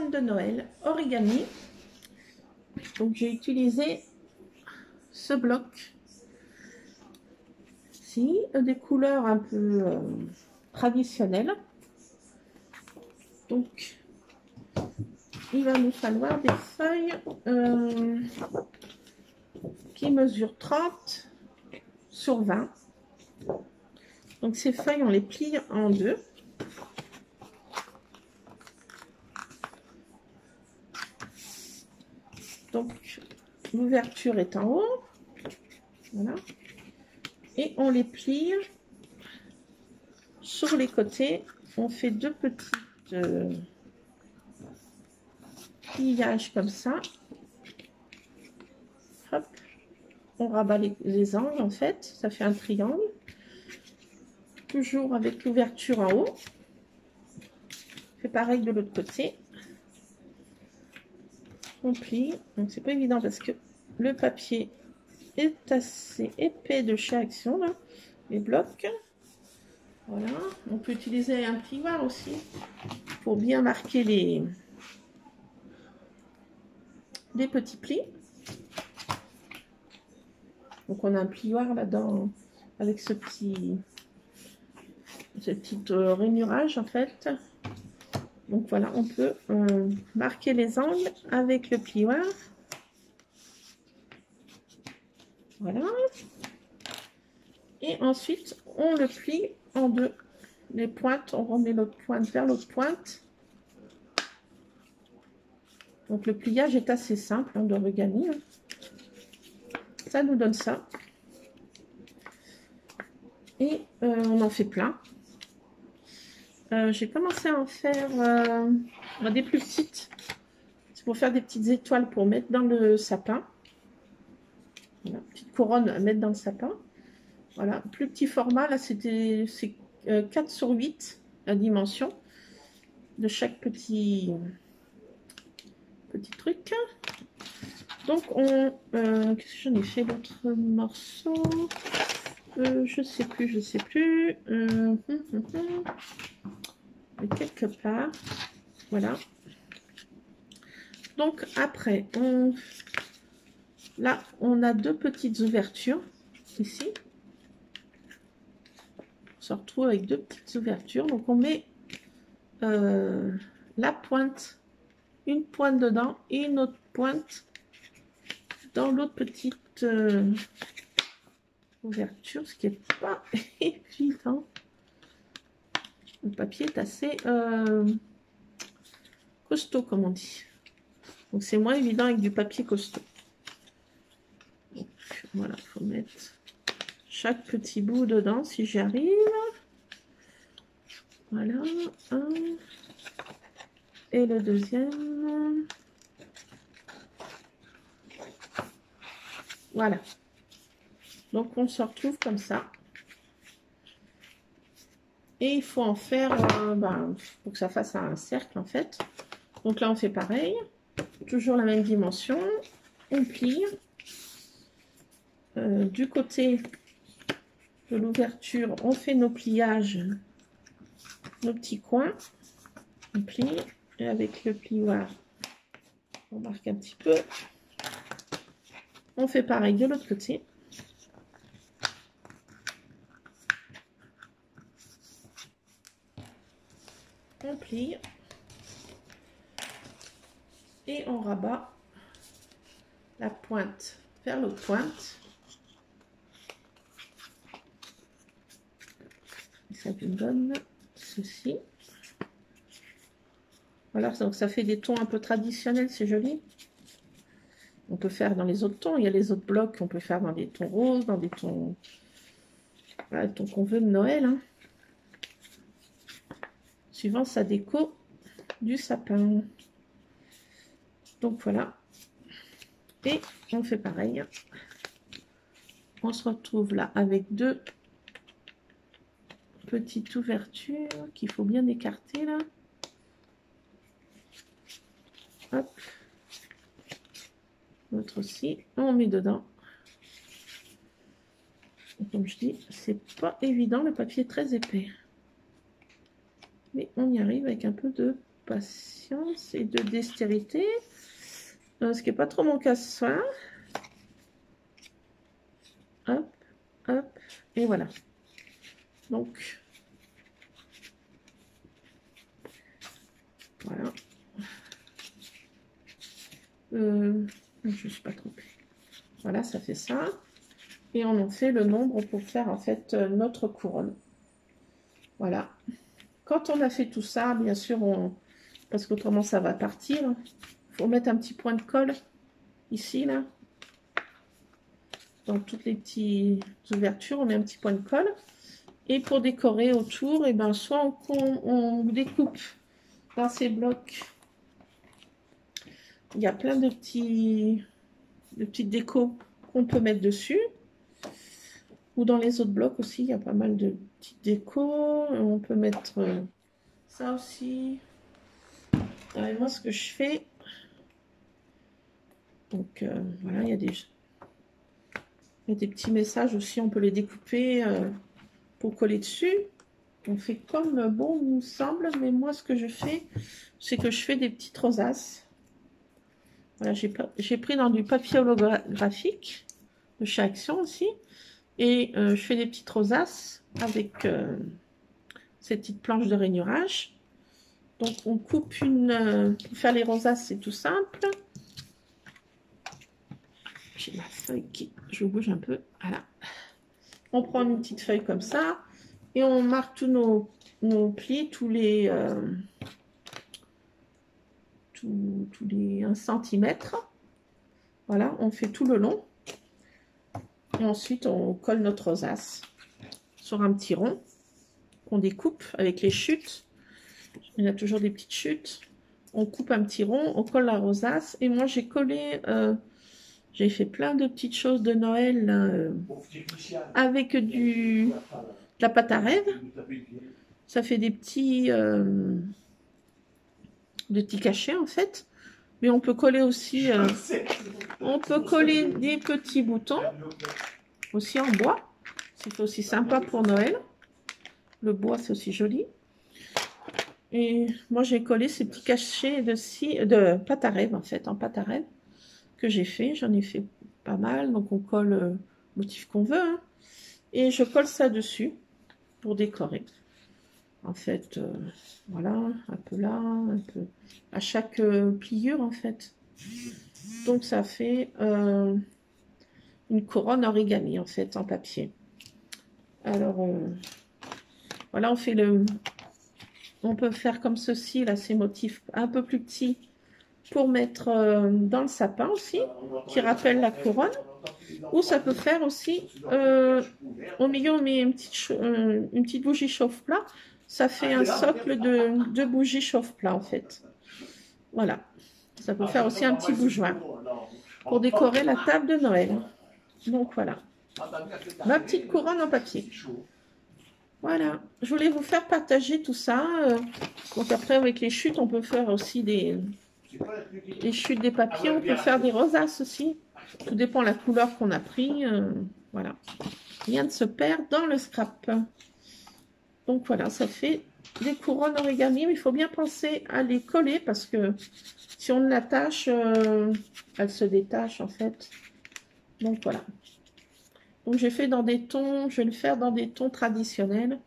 sonde de Noël origami. Donc j'ai utilisé ce bloc ici, des couleurs un peu traditionnelles. Donc il va nous falloir des feuilles qui mesurent 30 sur 20. Donc ces feuilles, on les plie en deux. Donc l'ouverture est en haut. Voilà. Et on les plie sur les côtés. On fait deux petits pliages comme ça. Hop. On rabat les angles en fait. Ça fait un triangle. Toujours avec l'ouverture en haut. On fait pareil de l'autre côté. On plie. Donc c'est pas évident parce que le papier est assez épais de chez Action là. Les blocs. Voilà. On peut utiliser un plioir aussi pour bien marquer les petits plis. Donc on a un plioir là-dedans avec ce petit rainurage en fait. Donc voilà, on peut marquer les angles avec le plioir. Voilà. Et ensuite, on le plie en deux. Les pointes, on remet l'autre pointe vers l'autre pointe. Donc le pliage est assez simple hein, d'origami. Hein. Ça nous donne ça. Et on en fait plein. J'ai commencé à en faire des plus petites. C'est pour faire des petites étoiles pour mettre dans le sapin. Voilà, petite couronne à mettre dans le sapin. Voilà, plus petit format. Là, c'est 4 sur 8 la dimension de chaque petit truc. Donc, qu'est-ce que j'en ai fait l'autre morceau? Je sais plus. Quelque part. Voilà. Donc, après, là, on a deux petites ouvertures ici. On se retrouve avec deux petites ouvertures. Donc, on met la pointe, une pointe dedans et une autre pointe dans l'autre petite ouverture, ce qui n'est pas évident. Le papier est assez costaud, comme on dit. Donc, c'est moins évident avec du papier costaud. Donc, voilà, il faut mettre chaque petit bout dedans si j'y arrive. Voilà, un. Et le deuxième. Voilà. Donc, on se retrouve comme ça. Et il faut en faire, pour que ça fasse un cercle, en fait. Donc là, on fait pareil. Toujours la même dimension. On plie. Du côté de l'ouverture, on fait nos pliages, nos petits coins. On plie. Et avec le plioir, on marque un petit peu. On fait pareil de l'autre côté. On plie. Et on rabat la pointe vers l'autre pointe. Et ça nous donne ceci. Voilà, donc ça fait des tons un peu traditionnels, c'est joli. On peut faire dans les autres tons, il y a les autres blocs, on peut faire dans des tons roses, dans des tons... Voilà, le ton qu'on veut de Noël. Hein. Suivant sa déco du sapin. Donc voilà. Et on fait pareil. On se retrouve là avec deux petites ouvertures qu'il faut bien écarter là. Hop. L'autre aussi. On met dedans. Et comme je dis, c'est pas évident, le papier est très épais. Mais on y arrive avec un peu de patience et de dextérité. Ce qui n'est pas trop mon cas ce soir. Hop, hop, et voilà. Donc, voilà. Je ne suis pas trompée. Voilà, ça fait ça. Et on en fait le nombre pour faire en fait notre couronne. Voilà. Quand on a fait tout ça, bien sûr, parce qu'autrement ça va partir. Il faut mettre un petit point de colle ici, là. Dans toutes les petites ouvertures, on met un petit point de colle. Et pour décorer autour, et ben soit on découpe dans ces blocs. Il y a plein de petites décos qu'on peut mettre dessus. Ou dans les autres blocs aussi, il y a pas mal de petites décos. On peut mettre ça aussi. Et moi, ce que je fais, donc voilà, il y a des petits messages aussi, on peut les découper pour coller dessus. On fait comme bon nous semble, mais moi, ce que je fais, c'est que je fais des petites rosaces. Voilà, j'ai pris dans du papier holographique de chez Action aussi. Et je fais des petites rosaces avec ces petites planches de rainurage. Donc on coupe pour faire les rosaces, c'est tout simple. J'ai ma feuille je bouge un peu. Voilà. On prend une petite feuille comme ça. Et on marque tous nos plis, tous les 1 cm. Voilà, on fait tout le long. Et ensuite, on colle notre rosace sur un petit rond qu'on découpe avec les chutes. Il y a toujours des petites chutes. On coupe un petit rond, on colle la rosace. Et moi, j'ai collé, j'ai fait plein de petites choses de Noël là, avec de la pâte à rêve. Ça fait des petits cachets en fait. Mais on peut coller aussi, on peut coller des petits boutons aussi en bois. C'est aussi sympa pour Noël. Le bois, c'est aussi joli. Et moi, j'ai collé ces petits cachets de pâte à rêve, en fait, en pâte à rêve, que j'ai fait. J'en ai fait pas mal. Donc, on colle le motif qu'on veut. Hein. Et je colle ça dessus pour décorer. En fait, voilà, un peu là, un peu à chaque pliure, en fait. Donc, ça fait une couronne origami, en fait, en papier. Alors, voilà, on peut faire comme ceci, là, ces motifs un peu plus petits pour mettre dans le sapin aussi, qui rappelle la couronne. Ou ça peut faire aussi, au milieu, on met une petite bougie chauffe-plat. Ça fait un socle de bougie chauffe-plat, en fait. Voilà. Ça peut faire aussi un petit bougeoir pour décorer la table de Noël. Donc, voilà. Ma petite couronne en papier. Voilà, je voulais vous faire partager tout ça. Donc après, avec les chutes, on peut faire aussi les chutes des papiers. On peut faire des rosaces aussi. Tout dépend de la couleur qu'on a pris. Voilà. Rien ne se perd dans le scrap. Donc voilà, ça fait des couronnes origami. Mais il faut bien penser à les coller parce que si on l'attache, elle se détache en fait. Donc voilà. Donc j'ai fait dans des tons, je vais le faire dans des tons traditionnels.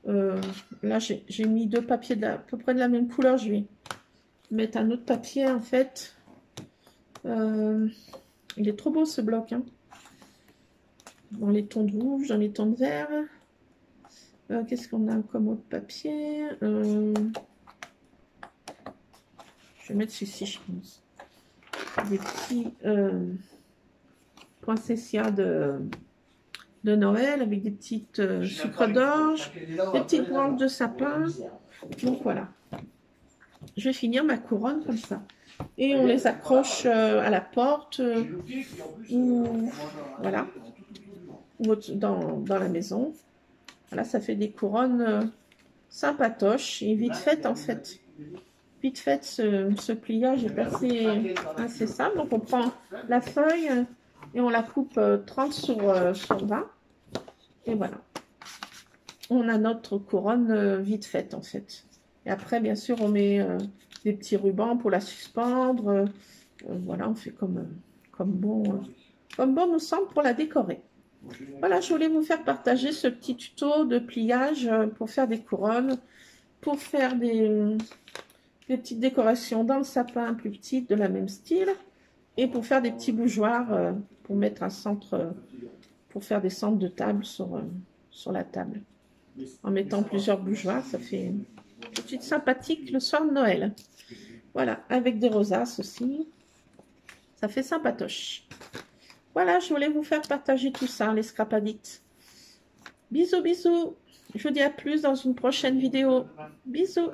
Là j'ai mis 2 papiers à peu près de la même couleur. Je vais mettre un autre papier en fait. Il est trop beau ce bloc. Hein. Dans les tons de rouge, dans les tons de vert. Qu'est-ce qu'on a comme autre papier Je vais mettre celui-ci, je pense. Des petits poinsettias de Noël avec des petites sucres d'orge, des petites branches de sapin. Donc voilà. Je vais finir ma couronne comme ça. Et on les accroche à la porte ou voilà, ou dans la maison. Voilà, ça fait des couronnes sympatoches et vite faites en fait. Vite fait, ce pliage est assez simple. Donc on prend la feuille et on la coupe 30 sur 20. Et voilà. On a notre couronne vite faite en fait. Et après, bien sûr, on met des petits rubans pour la suspendre. Voilà, on fait comme bon nous semble pour la décorer. Voilà, je voulais vous faire partager ce petit tuto de pliage pour faire des couronnes, pour faire des petites décorations dans le sapin plus petites de la même style, et pour faire des petits bougeoirs pour mettre un centre, pour faire des centres de table sur la table. En mettant plusieurs bougeoirs, ça fait tout de suite sympathique le soir de Noël. Voilà, avec des rosaces aussi. Ça fait sympatoche. Voilà, je voulais vous faire partager tout ça, les scrap addicts. Bisous, bisous. Je vous dis à plus dans une prochaine vidéo. Bisous.